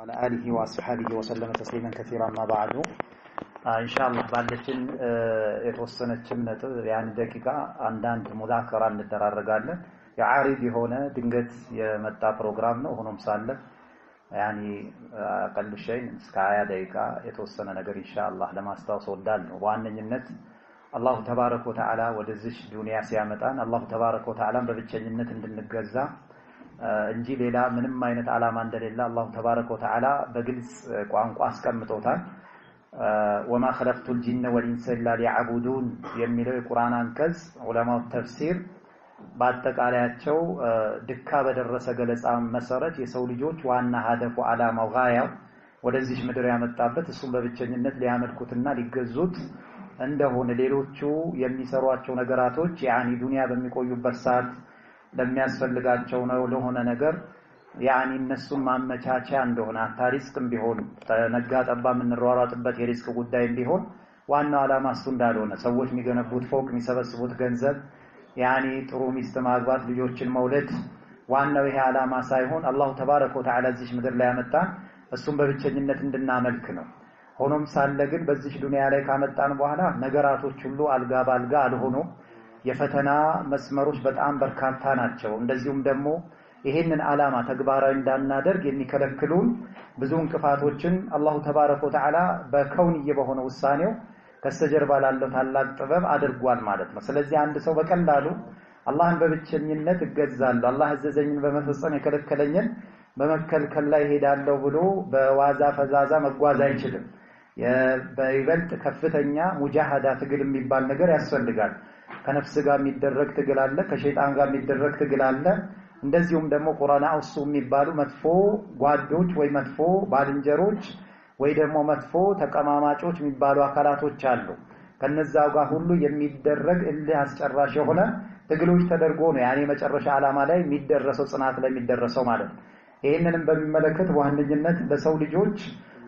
وعلى آله وأصحابه وسلم تسليما كثيرا ما بعد إن شاء الله ባለችን የተወሰነችም ነጥብ ያን ደቂቃ አንዳንድ ሙዛከራ እንደራረጋለን የዓሪድ የሆነ ድንገት የመጣ ፕሮግራም ነው ሆኖም ሳለ ያኒ አቀል ሸይ እስከ 20 ደቂቃ የተወሰነ ነገር ኢንሻአላህ ለማስታወስ ወዳለሁ ዋነኝነት አላሁ ተባረከ ወተዓላ ወደዚህ ዱንያ ሲያመጣን አላሁ ተባረከ ወተዓላ በብቸኝነት እንድንገዛ እንጂ ሌላ ምንም አይነት ዓላማ እንደሌለ አላሁ ተባረከ ወተዓላ በግልጽ ቋንቋ አስቀምጦታል وما خلقت الجن والانس الا ليعبدون የሚለው የቁርአን አንቀጽ ዑለማው ተፍሲር በአጠቃላያቸው ድካ በደረሰ ገለጻ መሰረት የሰው ልጆች ዋና ሀደፉ ዓላማው ጋያው ወደዚህ ምድር ያመጣበት እሱን በብቸኝነት ሊያመልኩትና ሊገዙት እንደሆነ ሌሎቹ የሚሰሯቸው ነገራቶች ያኒ ዱንያ በሚቆዩበት ሰዓት ለሚያስፈልጋቸው ነው ለሆነ ነገር ያኒ እነሱን ማመቻቻ እንደሆነ ታሪስክም ቢሆን ተነጋ ጠባ ምንሯሯጥበት የሪስክ ጉዳይ ቢሆን ዋናው ዓላማ እሱ እንዳልሆነ ሰዎች የሚገነቡት ፎቅ የሚሰበስቡት ገንዘብ ያኒ ጥሩ ሚስት ማግባት ልጆችን መውለድ ዋናው ይሄ ዓላማ ሳይሆን አላሁ ተባረከ ወተዓላ እዚህ ምድር ላይ ያመጣን እሱን በብቸኝነት እንድናመልክ ነው ሆኖም ሳለ ግን በዚህ ዱንያ ላይ ካመጣን በኋላ ነገራቶች ሁሉ አልጋ ባልጋ አልሆኑ የፈተና መስመሮች በጣም በርካታ ናቸው እንደዚሁም ደግሞ ይሄንን ዓላማ ተግባራዊ እንዳናደርግ የሚከለክሉን ብዙ እንቅፋቶችን አላሁ ተባረከ ወተዓላ በከውንዬ በሆነ ውሳኔው ከስተጀርባ ላለው ታላቅ ጥበብ አድርጓል ማለት ነው ስለዚህ አንድ ሰው በቀላሉ አላህን በብቸኝነት እገዛለሁ አላህ አዘዘኝን በመፈጸም የከለከለኝን በመከልከል ላይ ሄዳለሁ ብሎ በዋዛ ፈዛዛ መጓዝ አይችልም በይበልጥ ከፍተኛ ሙጃሃዳ ትግል የሚባል ነገር ያስፈልጋል ከነፍስ ጋር የሚደረግ ትግል አለ ከሸይጣን ጋር የሚደረግ ትግል አለ እንደዚሁም ደግሞ ቁርአን አውሱ የሚባሉ መጥፎ ጓዶች ወይ መጥፎ ባልንጀሮች ወይ ደግሞ መጥፎ ተቀማማጮች የሚባሉ አካላቶች አሉ ከነዛው ጋር ሁሉ የሚደረግ እልህ አስጨራሽ የሆነ ትግሎች ተደርጎ ነው ያኔ መጨረሻ ዓላማ ላይ የሚደረሰው ጽናት ላይ የሚደረሰው ማለት ይሄንንም በሚመለከት ዋህነኝነት ለሰው ልጆች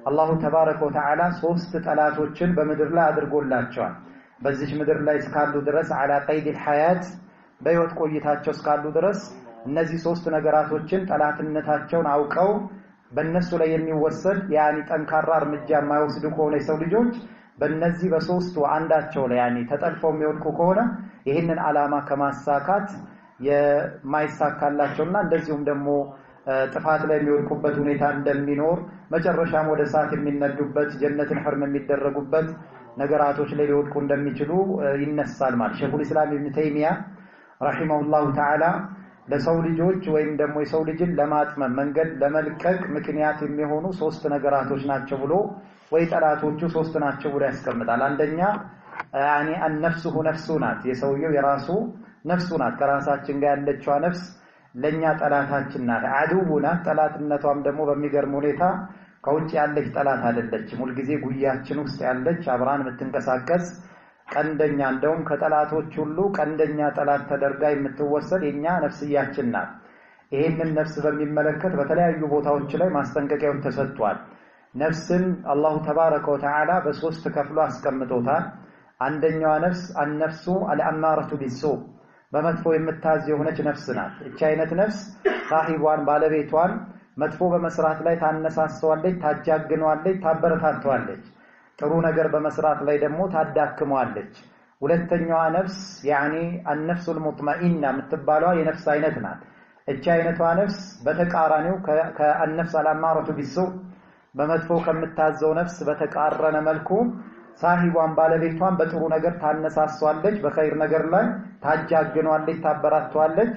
አላሁ ተባረከ ወተዓላ ሶስት ጠላቶችን በመድር ላይ አድርጎላቸዋል በዚህ ምድር ላይ እስካሉ ድረስ على قيد الحياه በህይወት ቆይታቸው እስካሉ ድረስ እነዚህ ሶስት ነገራቶችን ጠላትነታቸውን አውቀው በእነሱ ላይ የሚወሰድ ያኒ ጠንካራ እርምጃ የማይወስዱ ከሆነ የሰው ልጆች በእነዚህ በሶስቱ አንዳቸው ላይ ያኒ ተጠልፈው የሚወድቁ ከሆነ ይሄንን ዓላማ ከማሳካት የማይሳካላቸውና እንደዚሁም ደግሞ ጥፋት ላይ የሚወድቁበት ሁኔታ እንደሚኖር መጨረሻም ወደ ሰዓት የሚነዱበት ጀነትን ህርም የሚደረጉበት ነገራቶች ላይ ሊወድቁ እንደሚችሉ ይነሳል ማለት ሸይኹል ኢስላም ኢብኑ ተይሚያ ረሂመሁላሁ ተዓላ ለሰው ልጆች ወይም ደግሞ የሰው ልጅን ለማጥመም መንገድ ለመልቀቅ ምክንያት የሚሆኑ ሶስት ነገራቶች ናቸው ብሎ ወይ ጠላቶቹ ሶስት ናቸው ብሎ ያስቀምጣል አንደኛ ያኒ النفس ነፍሱናት የሰውየው የራሱ ነፍሱናት ከራሳችን ጋር ያለችው ነፍስ ለኛ ጠላታችን ናት አዱቡና ጠላትነቷም ደግሞ በሚገርም ሁኔታ ከውጭ ያለች ጠላት አይደለችም ሁሉ ጊዜ ጉያችን ውስጥ ያለች አብራን የምትንቀሳቀስ ቀንደኛ እንደውም ከጠላቶች ሁሉ ቀንደኛ ጠላት ተደርጋ የምትወሰድ የኛ ነፍስያችን ናት ይሄንን ነፍስ በሚመለከት በተለያዩ ቦታዎች ላይ ማስጠንቀቂያው ተሰጥቷል ነፍስን አላሁ ተባረከ ወተዓላ በሶስት ከፍሎ አስቀምጦታል አንደኛዋ ነፍስ النفس الاماره بالسوء በመጥፎ የምታዝ የሆነች ነፍስ ናት እቺ አይነት ነፍስ ሳሂቧን ባለቤቷን መጥፎ በመስራት ላይ ታነሳስተዋለች ታጃግነዋለች ታበረታተዋለች ጥሩ ነገር በመስራት ላይ ደግሞ ታዳክመዋለች ሁለተኛዋ ነፍስ ያኒ النفس المطمئنه የምትባለው የነፍስ አይነት ናት እቺ አይነቷ ነፍስ በተቃራኒው ከالنفس الاماره بالسوء በመጥፎ ከምታዘው ነፍስ በተቃረነ መልኩ ሳሂቧን ባለቤቷን በጥሩ ነገር ታነሳስተዋለች በኸይር ነገር ላይ ታጃግነዋለች ታበረታተዋለች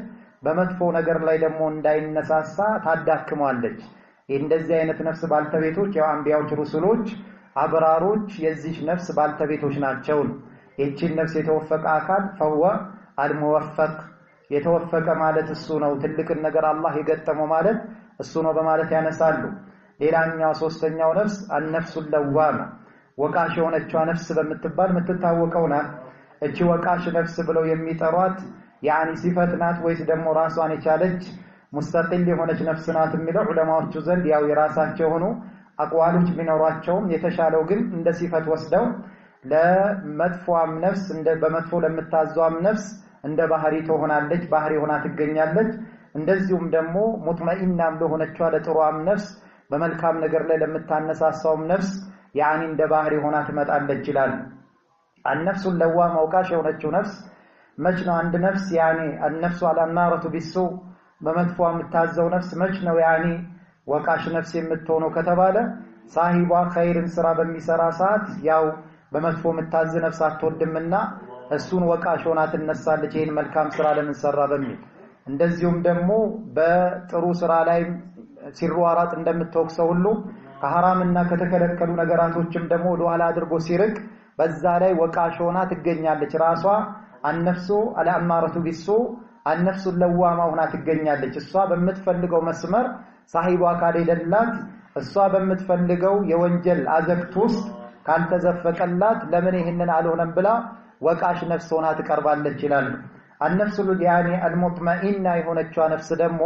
በመጥፎ ነገር ላይ ደግሞ እንዳይነሳሳ ታዳክመዋለች እንደዚህ አይነት ነፍስ ባልተቤቶች ያው አንቢያዎች ሩሱሎች አብራሮች የዚህ ነፍስ ባልተቤቶች ናቸው እቺን ነፍስ የተወፈቀ አካል ፈወ አልሙወፈቅ የተወፈቀ ማለት እሱ ነው ትልቅ ነገር አላህ የገጠመው ማለት እሱ ነው በማለት ያነሳሉ ሌላኛው ሶስተኛው ነፍስ النفس اللوامه ወቃሽ የሆነችው ነፍስ በመትባል የምትታወቀውና እቺ ወቃሽ ነፍስ ብለው የሚጠሯት ያኒ ሲፈት ናት ወይስ ደግሞ ራሷን የቻለች ሙስተቂል የሆነች ነፍስ ናት የሚለው ዑለማዎቹ ዘንድ ያው የራሳቸው ሆኖ አቋሎች ቢኖራቸውም የተሻለው ግን እንደ ሲፈት ወስደው ለመጥፎም ነፍስ እንደ በመጥፎ ለምታዟም ነፍስ እንደ ባህሪ ትሆናለች ባህሪ ሆና ትገኛለች እንደዚሁም ደግሞ ሙጥመኢናም ለሆነችው ለጥሩም ነፍስ በመልካም ነገር ላይ ለምታነሳሳውም ነፍስ ያኒ እንደ ባህሪ ሆና ትመጣለች ይላል። النفس اللوامة وقاش የሆነችው ነፍስ መች ነው አንድ ነፍስ ያኒ النفس الأمارة بالسوء በመጥፎ የምታዘው ነፍስ መች ነው ያኒ ወቃሽ ነፍስ የምትሆነው ከተባለ ሳሂቧ ኸይርን ስራ በሚሰራ ሰዓት ያው በመጥፎ የምታዝ ነፍስ አትወድምና እሱን ወቃሽ ሆና ትነሳለች ይሄን መልካም ስራ ለምን ሰራ በሚል እንደዚሁም ደግሞ በጥሩ ስራ ላይ ሲሯራጥ እንደምትወቅሰው ሁሉ ከሐራምና ከተከለከሉ ነገራቶችም ደግሞ ወደኋላ አድርጎ ሲርቅ በዛ ላይ ወቃሽ ሆና ትገኛለች ራሷ النفس الأمارة بالسوء النفس اللوامة ሆና ትገኛለች እሷ በምትፈልገው መስመር ሳሂቧ ካደለላት እሷ በምትፈልገው የወንጀል አዘቅት ውስጥ ካልተዘፈቀላት ለምን ይሄንን አልሆነም ብላ ወቃሽ ነፍስ ሆና ትቀርባለች ይላል። النفس يعني المطمئنة የሆነችው ነፍስ ደግሞ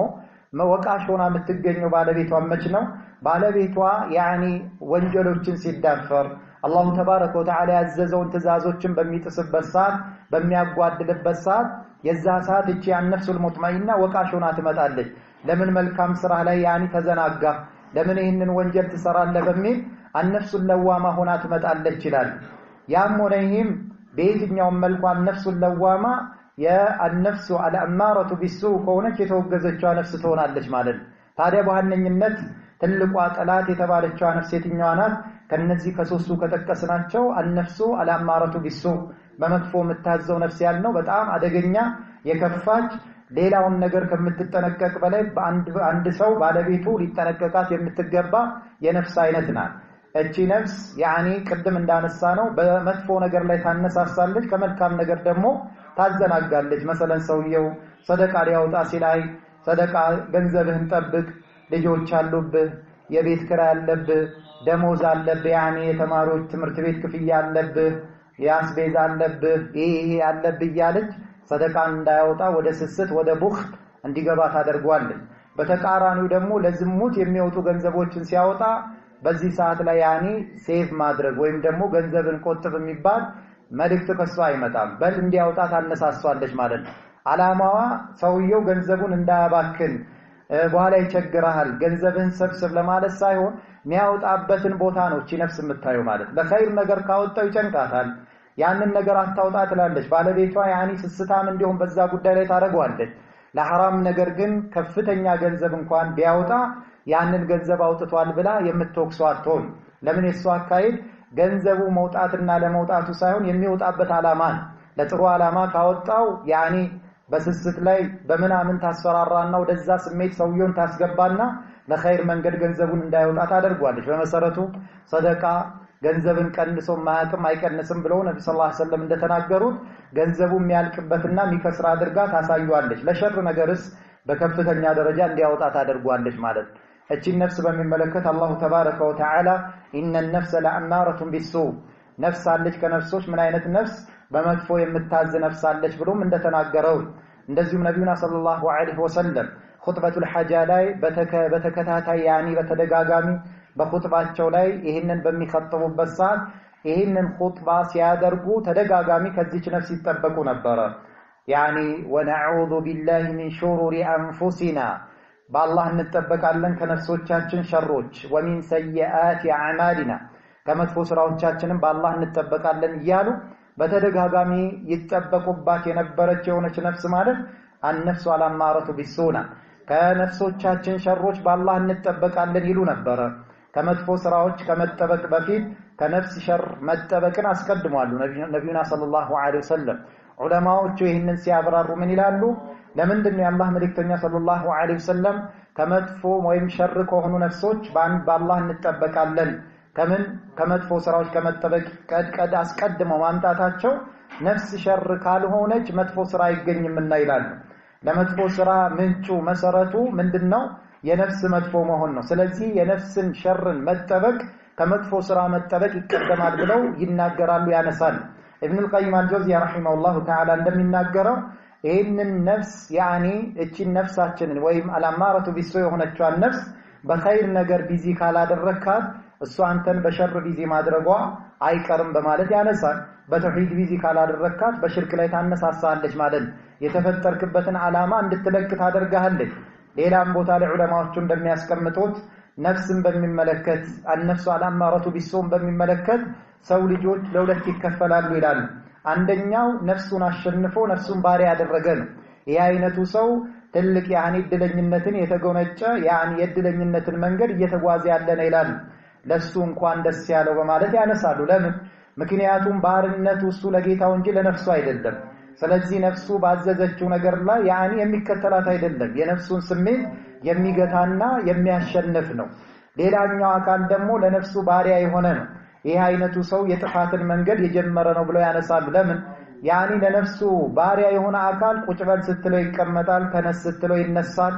ወቃሽ ሆና የምትገኘው ባለቤቷ መች ነው ባለቤቷ ያኒ ወንጀሎችን ሲዳፈር አላሁ ተባረከ ወተዓላ ያዘዘውን ትእዛዞችን በሚጥስበት ሰዓት በሚያጓድልበት ሰዓት የዛ ሰዓት እቺ النفس المطمئنة ወቃሽ ሆና ትመጣለች ለምን መልካም ስራ ላይ ያኒ ተዘናጋ ለምን ይሄንን ወንጀል ትሰራለህ በሚል النفس اللوامة ሆና ትመጣለች ይላል። ያም ሆነይም በየትኛው መልኩ النفس اللوامة የالنفس الأمارة بالسوء ከሆነች የተወገዘችው ነፍስ ትሆናለች ማለት ታዲያ በዋነኝነት ትልቋ ጠላት የተባለችው ነፍስ የትኛዋ ናት ከነዚህ ከሶስቱ ከጠቀስናቸው النفس الأمارة بالسوء በመጥፎ የምታዘው ነፍስ ያልነው በጣም አደገኛ የከፋች ሌላውን ነገር ከምትጠነቀቅ በላይ በአንድ ሰው ባለቤቱ ሊጠነቀቃት የምትገባ የነፍስ አይነት ናት። እቺ ነፍስ ያኒ ቅድም እንዳነሳ ነው በመጥፎ ነገር ላይ ታነሳሳለች ከመልካም ነገር ደግሞ ታዘናጋለች። መሰለን ሰውየው ሰደቃ ሊያወጣ ሲላይ ሰደቃ ገንዘብህን ጠብቅ ልጆች አሉብህ የቤት ኪራይ አለብህ ደሞዝ አለብህ ያኒ የተማሪዎች ትምህርት ቤት ክፍያ አለብህ ያስቤዛ አለብህ ይሄ አለብህ ያለች ሰደቃ እንዳያወጣ ወደ ስስት ወደ ቡኽል እንዲገባ ታደርጓለች። በተቃራኒው ደግሞ ለዝሙት የሚወጡ ገንዘቦችን ሲያወጣ በዚህ ሰዓት ላይ ያኒ ሴቭ ማድረግ ወይም ደግሞ ገንዘብን ቆጥብ የሚባል መልእክት ከሷ አይመጣም በል እንዲያወጣ ታነሳሷለች ማለት ነው። አላማዋ ሰውየው ገንዘቡን እንዳያባክን በኋላ ይቸግራል ገንዘብን ሰብስብ ለማለት ሳይሆን የሚያወጣበትን ቦታ ነው እቺ ነፍስ የምታየው ማለት ለኸይር ነገር ካወጣው ይጨንቃታል ያንን ነገር አታውጣ ትላለች ባለቤቷ ያኒ ስስታም እንዲሆን በዛ ጉዳይ ላይ ታደርጓለች። ለሐራም ነገር ግን ከፍተኛ ገንዘብ እንኳን ቢያወጣ ያንን ገንዘብ አውጥቷል ብላ የምትወቅሰው አትሆን ለምን የሷ አካይድ ገንዘቡ መውጣትና ለመውጣቱ ሳይሆን የሚወጣበት ዓላማ ለጥሩ ዓላማ ካወጣው ያኒ በስስት ላይ በመናምን ታስፈራራና ወደዛ ስሜት ሰውየውን ታስገባና ለኸይር መንገድ ገንዘቡን እንዳይወጣ ታደርጓለች። በመሰረቱ ሰደቃ ገንዘብን ቀንሶ ማያቅም አይቀንስም ብለው ነብዩ ሰለላሁ ዐለይሂ ወሰለም እንደተናገሩት ገንዘቡ የሚያልቅበትና የሚከስራ አድርጋ ታሳዩዋለች ለሸር ነገርስ በከፍተኛ ደረጃ እንዲያወጣ ታደርጓለች ማለት እቺ ነፍስ በሚመለከት አላሁ ተባረከ ወተዓላ ኢነ النفس لأمارة بالسوء ነፍስ አለች ከነፍሶች ምን አይነት ነፍስ በመጥፎ የምታዝ ነፍስ አለች ብሎም እንደተናገረው እንደዚሁም ነብዩና ሰለላሁ ዐለይሂ ወሰለም ኹጥበቱል ሐጃ ላይ በተከታታይ ያኒ በተደጋጋሚ በኹጥባቸው ላይ ይሄንን በሚخطቡበት ሰዓት ይሄንን ኹጥባ ሲያደርጉ ተደጋጋሚ ከዚች ነፍስ ይጠበቁ ነበር ያኒ ወነዑዙ ቢላሂ ሚን ሹሩሪ አንፉሲና በአላህ እንጠበቃለን ከነፍሶቻችን ሸሮች ወሚን ሰይአት አዕማሊና ከመጥፎ ስራዎቻችንም በአላህ እንጠበቃለን እያሉ በተደጋጋሚ ይጠበቁባት የነበረች የሆነች ነፍስ ማለት النفس الأمارة بالسوء ከነፍሶቻችን ሸሮች በአላህ እንጠበቃለን ይሉ ነበር። ከመጥፎ ስራዎች ከመጠበቅ በፊት ከነፍስ ሸር መጠበቅን አስቀድሟሉ ነብዩና ሰለላሁ ዐለይሂ ወሰለም። ዑለማዎቹ ይህንን ሲያብራሩ ምን ይላሉ? ለምንድነው የአላህ መልእክተኛ ሰለላሁ ዐለይሂ ወሰለም ከመጥፎ ወይም ሸር ከሆኑ ነፍሶች በአላህ እንጠበቃለን ከምን ከመጥፎ ስራዎች ከመጠበቅ ቀድ አስቀድመው ማምጣታቸው ነፍስ ሸር ካልሆነች መጥፎ ስራ አይገኝምና ይላሉ። ለመጥፎ ስራ ምንጩ መሰረቱ ምንድነው? የነፍስ መጥፎ መሆን ነው። ስለዚህ የነፍስን ሸርን መጠበቅ ከመጥፎ ስራ መጠበቅ ይቀደማል ብለው ይናገራሉ ያነሳል። ኢብኑ አልቀይም አልጀውዚያ ረሂመሁላሁ ተዓላ እንደሚናገረው ይህንን ነፍስ ያኒ እቺን ነፍሳችንን ወይም አልአማረቱ ቢሱ የሆነችዋን ነፍስ በኸይር ነገር ቢዚ ካላደረካት እሷ አንተን በሸር ቢዚ ማድረጓ አይቀርም በማለት ያነሳል። በተውሂድ ቢዚ ካላደረካት በሽርክ ላይ ታነሳሳለች ማለት የተፈጠርክበትን ዓላማ እንድትለቅ ታደርጋለች። ሌላም ቦታ ላይ ዑለማዎቹ እንደሚያስቀምጡት ነፍስን በሚመለከት النفس الاماره بالسوء በሚመለከት ሰው ልጆች ለሁለት ይከፈላሉ ይላል አንደኛው ነፍሱን አሸንፎ ነፍሱን ባሪያ ያደረገ ነው ይህ አይነቱ ሰው ትልቅ እድለኝነትን የተጎነጨ የእድለኝነትን መንገድ እየተጓዘ ያለ ነው ይላል ለሱ እንኳን ደስ ያለው በማለት ያነሳሉ ለምን ምክንያቱም ባርነቱ እሱ ለጌታው እንጂ ለነፍሱ አይደለም ስለዚህ ነፍሱ ባዘዘችው ነገር ላይ የሚከተላት አይደለም የነፍሱን ስሜት የሚገታና የሚያሸንፍ ነው ሌላኛው አካል ደግሞ ለነፍሱ ባሪያ የሆነ ነው ይህ አይነቱ ሰው የጥፋትን መንገድ የጀመረ ነው ብለው ያነሳሉ ለምን ለነፍሱ ባሪያ የሆነ አካል ቁጭ በል ስትለው ይቀመጣል ተነስ ስትለው ይነሳል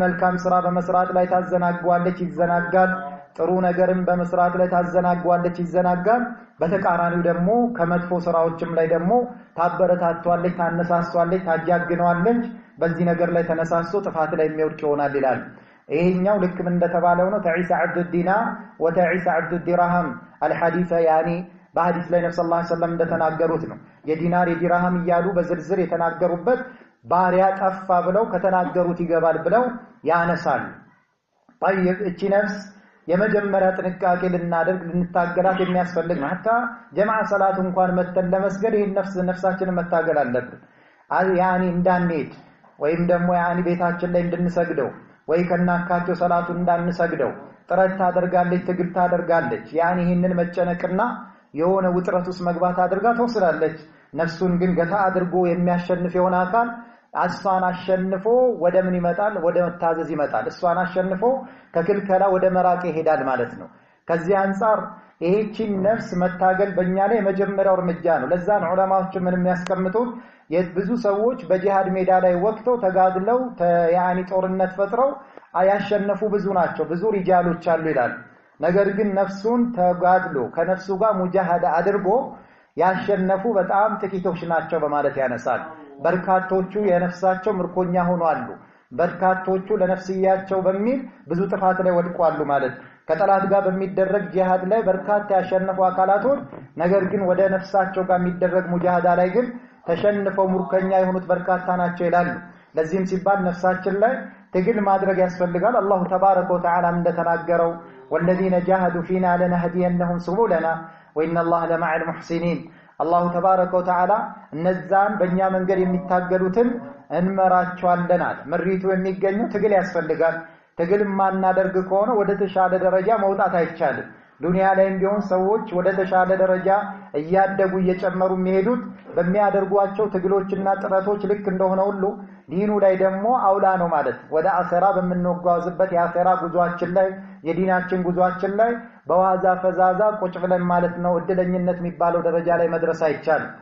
መልካም ስራ በመስራት ላይ ታዘናጋዋለች ይዘናጋል ጥሩ ነገርን በመስራት ላይ ታዘናጋዋለች ይዘናጋል በተቃራኒው ደግሞ ከመጥፎ ስራዎችም ላይ ደግሞ ታበረታቷለች ታነሳሷለች ታጃግነዋለች በዚህ ነገር ላይ ተነሳሶ ጥፋት ላይ የሚወድቅ ይሆናል ይላል ይሄኛው ልክ ምን እንደተባለው ነው ተዒሳ عبد الدينار وتعيس عبد الدرهم الحديث በሐዲስ ላይ ነብዩ ሰለላሁ ዐለይሂ ወሰለም እንደተናገሩት ነው የዲናር የዲርሃም ይያሉ በዝርዝር የተናገሩበት ባሪያ ጠፋ ብለው ከተናገሩት ይገባል ብለው ያነሳል طيب እቺ ነፍስ የመጀመሪያ ጥንቃቄ ልናደርግ ልንታገላት የሚያስፈልግ ነው hatta ጀማዓ ሰላት እንኳን መተን ለመስገድ ይሄን ነፍሳችንን መታገል አለብን እንዳንሄድ ወይም ደግሞ ቤታችን ላይ እንድንሰግደው ወይ ከናካቸው ሰላቱ እንዳንሰግደው ጥረት ታደርጋለች ትግል ታደርጋለች ይሄንን መጨነቅና የሆነ ውጥረት ውስጥ መግባት አድርጋ ተወስላለች ነፍሱን ግን ገታ አድርጎ የሚያሸንፍ የሆነ አካል እሷን አሸንፎ ወደ ምን ይመጣል ወደ መታዘዝ ይመጣል እሷን አሸንፎ ከክልከላ ወደ መራቅ ይሄዳል ማለት ነው ከዚህ አንፃር ይህቺን ነፍስ መታገል በእኛ ላይ የመጀመሪያው እርምጃ ነው ለዛን ዑለማዎች ምን የሚያስቀምጡት ብዙ ሰዎች በጂሃድ ሜዳ ላይ ወቅተው ተጋድለው ጦርነት ፈጥረው ያሸነፉ ብዙ ናቸው ብዙ ሪጃሎች አሉ ይላል ነገር ግን ነፍሱን ተጋድሎ ከነፍሱ ጋር ሙጃሃዳ አድርጎ ያሸነፉ በጣም ጥቂቶች ናቸው በማለት ያነሳል በርካቶቹ የነፍሳቸው ምርኮኛ ሆነዋል በርካቶቹ ለነፍስያቸው በሚል ብዙ ጥፋት ላይ ወድቋሉ ማለት ከጠላት ጋር በሚደረግ ጂሃድ ላይ በርካታ ያሸነፉ አካላቶች ነገር ግን ወደ ነፍሳቸው ጋር የሚደረግ ሙጃሃዳ ላይ ግን ተሸንፈው ምርኮኛ የሆኑት በርካታ ናቸው ይላል ለዚህም ሲባል ነፍሳችን ላይ ትግል ማድረግ ያስፈልጋል አላሁ ተባረከ ወተዓላ እንደተናገረው والذين جاهدوا فينا لنهدينهم سبلنا وان الله لمع المحسنين الله تبارك وتعالى እነዛን በእኛ መንገድ የሚታገሉትን እንመራቸዋለናል ምሪቱ የሚገኘው ትግል ያስፈልጋል ትግል ማናደርግ ከሆነ ወደ ተሻለ ደረጃ መውጣት አይቻልም ዱንያ ላይ ቢሆን ሰዎች ወደ ተሻለ ደረጃ እያደጉ እየጨመሩ የሚሄዱት በሚያደርጓቸው ትግሎችና ጥረቶች ልክ እንደሆነ ሁሉ ዲኑ ላይ ደግሞ አውላ ነው ማለት ወደ አኺራ በመንጓዝበት የአኺራ ጉዟችን ላይ የዲናችን ጉዟችን ላይ በዋዛ ፈዛዛ ቁጭ ብለን ማለት ነው እድለኝነት የሚባለው ደረጃ ላይ መድረስ አይቻልም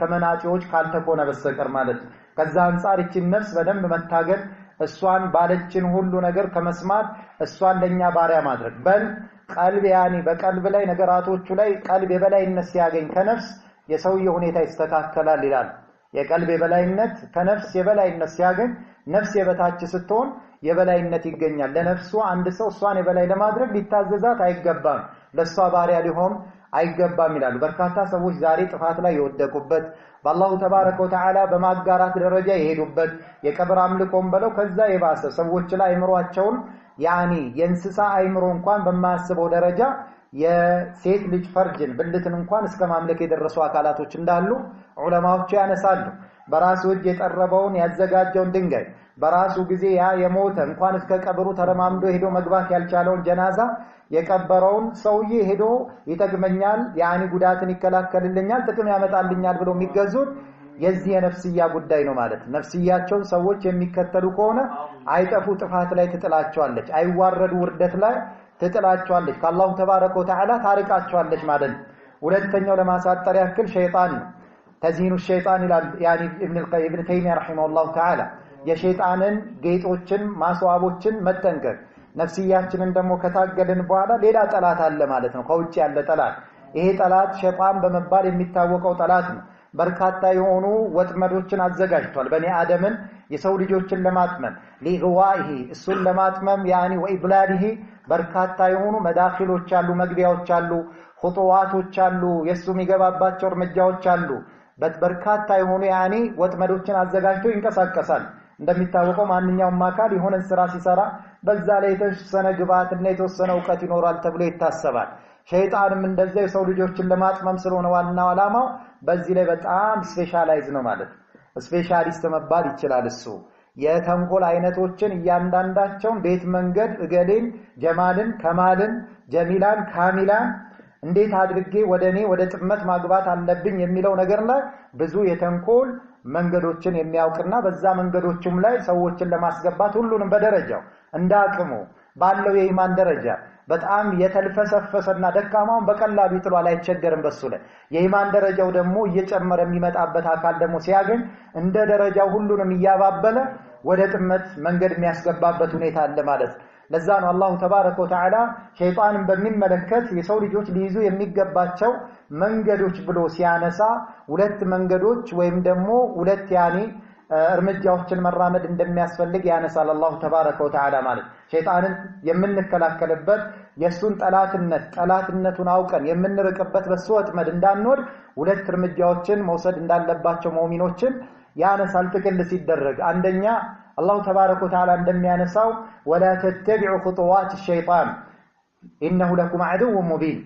ከመናጪዎች ካልተቆነ በስተቀር ማለት ከዛ አንፃር እቺን ነፍስ በደንብ መታገል እሷን ባለችን ሁሉ ነገር ከመስማት እሷን ለኛ ባሪያ ማድረግ በል ቀልብ በቀልብ ላይ ነገራቶቹ ላይ ቀልብ የበላይነት ሲያገኝ ከነፍስ የሰውየው ሁኔታ ይስተካከላል ይላል የቀልብ የበላይነት ከነፍስ የበላይነት ሲያገኝ ነፍስ የበታች ስትሆን የበላይነት ይገኛል ለነፍሱ አንድ ሰው እሷን የበላይ ለማድረግ ሊታዘዛት አይገባም ለሷ ባሪያ ሊሆን አይገባም ይላሉ በርካታ ሰዎች ዛሬ ጥፋት ላይ የወደቁበት በአላሁ ተባረከ ወተዓላ በማጋራት ደረጃ የሄዱበት የቀብር አምልኮም በለው ከዛ የባሰ ሰዎች ላይ አይምሮአቸውን የእንስሳ አይምሮ እንኳን በማያስበው ደረጃ የሴት ልጅ ፈርጅን ብልትን እንኳን እስከ ማምለክ የደረሱ አካላቶች እንዳሉ ዑለማዎች ያነሳሉ በራሱ እጅ የጠረበውን ያዘጋጀውን ድንጋይ በራሱ ጊዜ የሞተ እንኳን እስከ ቀብሩ ተረማምዶ ሄዶ መግባት ያልቻለውን ጀናዛ የቀበረውን ሰውዬ ሄዶ ይተግመኛል ጉዳትን ይከላከልልኛል ጥቅም ያመጣልኛል ብሎ የሚገዙት የዚህ የነፍስያ ጉዳይ ነው ማለት ነፍስያቸው ሰዎች የሚከተሉ ከሆነ አይጠፉ ጥፋት ላይ ትጥላቸዋለች አይዋረዱ ውርደት ላይ ትጥላቸዋለች ከአላሁ ተባረከ ወተዓላ ታርቃቸዋለች ማለት ሁለተኛው ለማሳጠር ያክል ሸይጣን ነው ተዚኑ ሸይጣን ይላል ኢብኑ ተይሚያ ረሂመሁላህ ተዓላ የሸይጣንን ጌጦችን ማስዋቦችን መጠንቀቅ ነፍስያችንን ደግሞ ከታገልን በኋላ ሌላ ጠላት አለ ማለት ነው ከውጭ ያለ ጠላት ይሄ ጠላት ሸይጣን በመባል የሚታወቀው ጠላት ነው በርካታ የሆኑ ወጥመዶችን አዘጋጅቷል በኒ አደምን የሰው ልጆችን ለማጥመም ሊግዋሂ እሱን ለማጥመም ወኢብላዲሂ በርካታ የሆኑ መዳኺሎች አሉ መግቢያዎች አሉ ኹጡዋቶች አሉ የሱ የሚገባባቸው እርምጃዎች አሉ በርካታ የሆኑ ወጥመዶችን አዘጋጅቶ ይንቀሳቀሳል እንደሚታወቀው ማንኛውም አካል የሆነ ስራ ሲሰራ በዛ ላይ የተወሰነ ግብአትና የተወሰነ ዕውቀት ይኖራል ተብሎ ይታሰባል። ሸይጣንም እንደዚህ የሰው ልጆችን ለማጥመም ስለሆነ ዋናው ዓላማው በዚህ ላይ በጣም ስፔሻላይዝ ነው ማለት ስፔሻሊስት መባል ይችላል። እሱ የተንኮል አይነቶችን እያንዳንዳቸውን ቤት መንገድ እገሌን ጀማልን ከማልን ጀሚላን ካሚላን እንዴት አድርጌ ወደኔ ወደ ጥመት ማግባት አለብኝ የሚለው ነገር ላይ ብዙ የተንኮል መንገዶችን የሚያውቅና በዛ መንገዶችም ላይ ሰዎችን ለማስገባት ሁሉንም በደረጃው እንዳቅሙ ባለው የኢማን ደረጃ በጣም የተልፈሰፈሰና ደካማውን በቀላሉ ይጥሏል አይቸገርም። በሱ ላይ የኢማን ደረጃው ደግሞ እየጨመረ የሚመጣበት አካል ደግሞ ሲያገኝ እንደ ደረጃው ሁሉንም እያባበለ ወደ ጥመት መንገድ የሚያስገባበት ሁኔታ አለ ማለት ነው። ለዛ ነው አላሁ ተባረከ ወተዓላ ሸይጣንን በሚመለከት የሰው ልጆች ሊይዙ የሚገባቸው መንገዶች ብሎ ሲያነሳ ሁለት መንገዶች ወይም ደግሞ ሁለት እርምጃዎችን መራመድ እንደሚያስፈልግ ያነሳል አላሁ ተባረከ ወተዓላ ማለት ሸይጣንን የምንከላከልበት የሱን ጠላትነቱን አውቀን የምንርቅበት በሱ ወጥመድ እንዳንወድ ሁለት እርምጃዎችን መውሰድ እንዳለባቸው ሙእሚኖችን ያነሳል። ጥቅል ሲደረግ አንደኛ አላሁ ተባረከ ወተዓላ እንደሚያነሳው ወላ ተተቢዑ ኹጡዋት الشيطان انه لكم عدو مبين